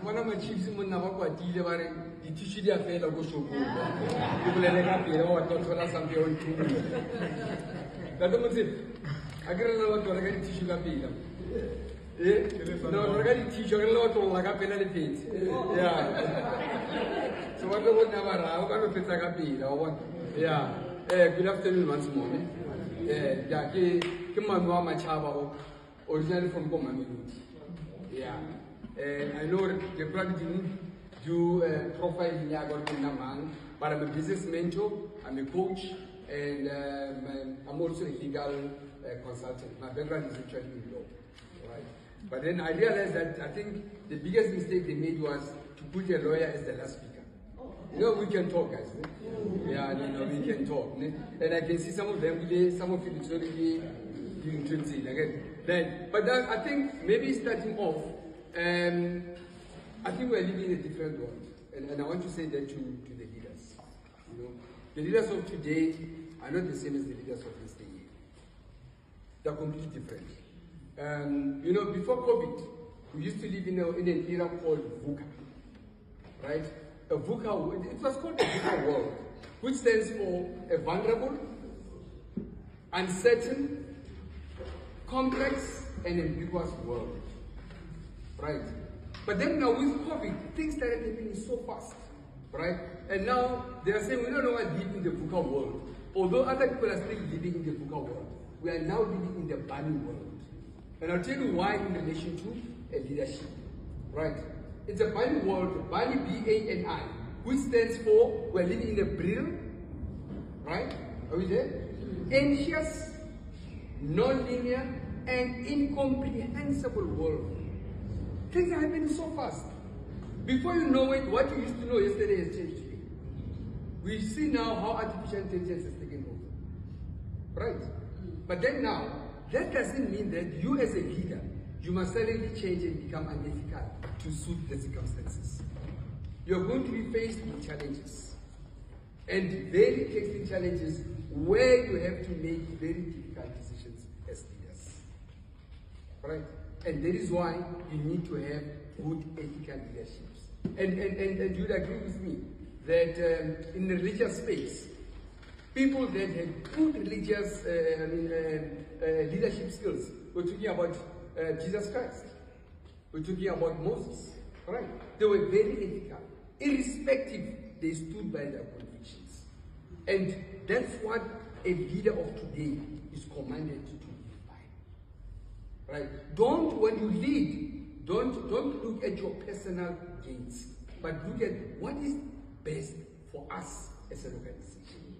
one of my chiefs in Navajo, the tissue they are fair go show. People let up here or not something on two. That was it. I get a lot of tissue. No, regarding teacher, a lot of like a penalty. Yeah. So what would never have got a pizza or what? Yeah. Good afternoon once more. Yeah, come on, my chava, originally from Gomami. Yeah. And I know the project didn't do profile in Yago, but I'm a business mentor, I'm a coach, and I'm also a legal consultant. My background is actually in law. Right? But then I realized that I think the biggest mistake they made was to put a lawyer as the last speaker. You know, we can talk, guys. Yeah, you know, we can talk. And I can see some of them, some of it is already doing transit again. But that, I think maybe starting off, I think we're living in a different world. And I want to say that to the leaders. You know, the leaders of today are not the same as the leaders of yesterday. They're completely different. You know, before COVID, we used to live in an era called VUCA, right? A VUCA, it was called the VUCA world, which stands for a vulnerable, uncertain, complex, and ambiguous world, right? But then now with COVID, things started happening so fast, right? And now they are saying we don't know what to live in the VUCA world. Although other people are still living in the VUCA world, we are now living in the BANI world. And I'll tell you why in relation to a leadership, right? It's a BANI world, BANI, B-A-N-I, which stands for we're living in a brittle, right? Are we there? Anxious, non-linear, and incomprehensible world. Things are happening so fast. Before you know it, what you used to know yesterday has changed today. We see now how artificial intelligence is taking over, right? But then now, that doesn't mean that you as a leader, you must suddenly change and become unethical to suit the circumstances. You're going to be faced with challenges, and very tasking challenges where you have to make very difficult decisions as leaders, right? And that is why you need to have good ethical leaderships. And you'd agree with me that in the religious space, people that had good religious leadership skills, we're talking about Jesus Christ, we're talking about Moses, right? They were very ethical. Irrespective, they stood by their convictions. And that's what a leader of today is commanded to do. Right? When you lead, don't look at your personal gains, but look at what is best for us as an organization.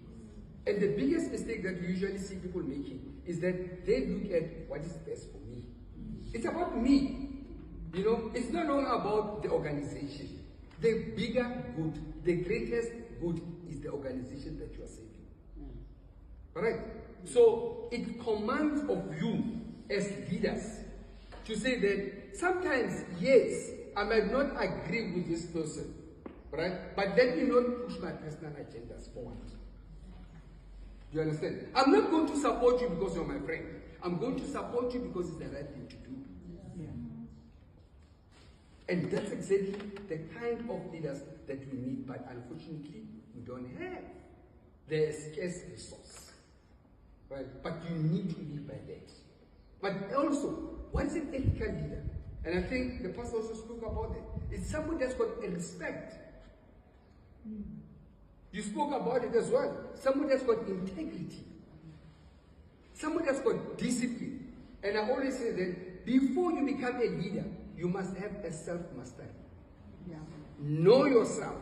And the biggest mistake that we usually see people making is that they look at what is best for me. It's about me. You know, it's no longer about the organization. The bigger good, the greatest good is the organization that you are saving. Right? So it commands of you as leaders to say that sometimes, yes, I might not agree with this person, right? But let me not push my personal agendas forward. Do you understand? I'm not going to support you because you're my friend. I'm going to support you because it's the right thing to do. Yeah. And that's exactly the kind of leaders that we need, but unfortunately, we don't have. There's scarce resource, right? But you need to live by that. But also, what is an ethical leader? And I think the pastor also spoke about it. It's somebody that's got a respect. You spoke about it as well. Somebody that's got integrity. Somebody that's got discipline. And I always say that before you become a leader, you must have a self-mastery. Yeah. Know yourself.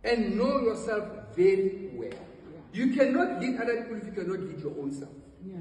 And know yourself very well. Yeah. You cannot lead other people if you cannot lead your own self. Yeah.